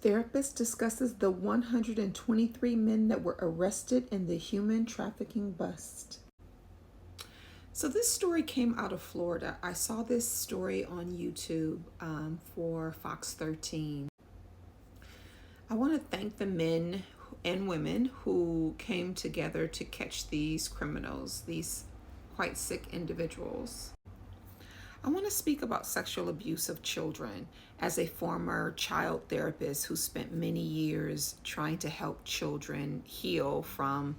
Therapist discusses the 123 men that were arrested in the human trafficking bust. So this story came out of Florida. I saw this story on YouTube for Fox 13. I want to thank the men and women who came together to catch these criminals, these quite sick individuals. I want to speak about sexual abuse of children as a former child therapist who spent many years trying to help children heal from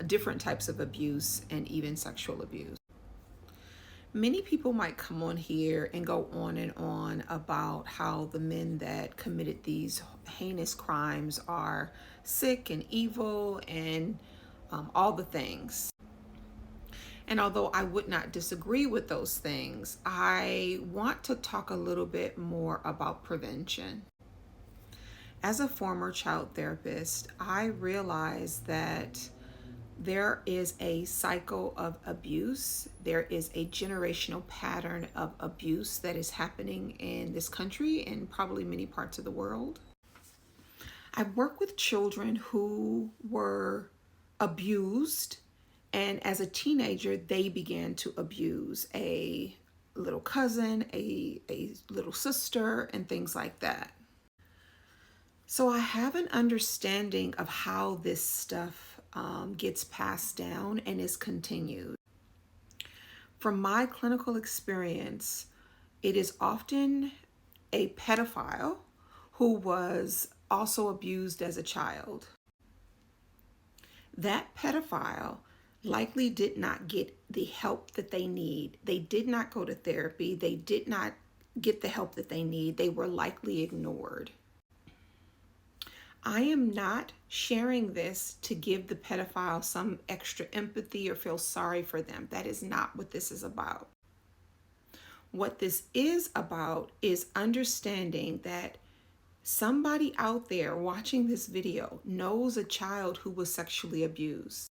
different types of abuse and even sexual abuse. Many people might come on here and go on and on about how the men that committed these heinous crimes are sick and evil and all the things. And although I would not disagree with those things, I want to talk a little bit more about prevention. As a former child therapist, I realized that there is a cycle of abuse. There is a generational pattern of abuse that is happening in this country and probably many parts of the world. I work with children who were abused, and as a teenager, they began to abuse a little cousin, a little sister, and things like that. So I have an understanding of how this stuff gets passed down and is continued. From my clinical experience, it is often a pedophile who was also abused as a child. That pedophile likely did not get the help that they need. They did not go to therapy. They did not get the help that they need. They were likely ignored. I am not sharing this to give the pedophile some extra empathy or feel sorry for them. That is not what this is about. What this is about is understanding that somebody out there watching this video knows a child who was sexually abused.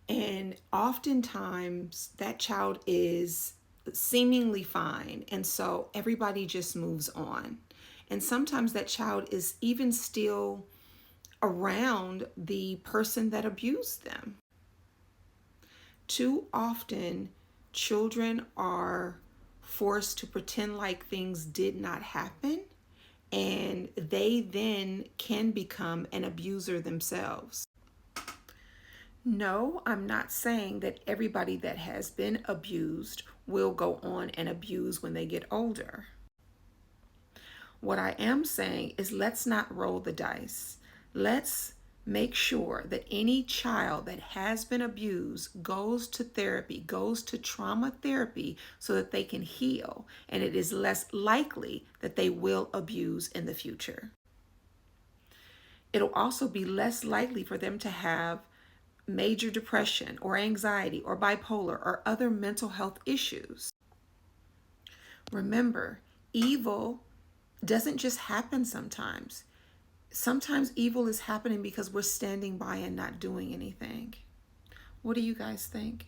And oftentimes that child is seemingly fine. And so everybody just moves on. And sometimes that child is even still around the person that abused them. Too often, children are forced to pretend like things did not happen, and they then can become an abuser themselves. No, I'm not saying that everybody that has been abused will go on and abuse when they get older. What I am saying is let's not roll the dice. Let's make sure that any child that has been abused goes to therapy, goes to trauma therapy so that they can heal, and it is less likely that they will abuse in the future. It'll also be less likely for them to have major depression or anxiety or bipolar or other mental health issues. Remember, evil doesn't just happen sometimes. Sometimes evil is happening because we're standing by and not doing anything. What do you guys think?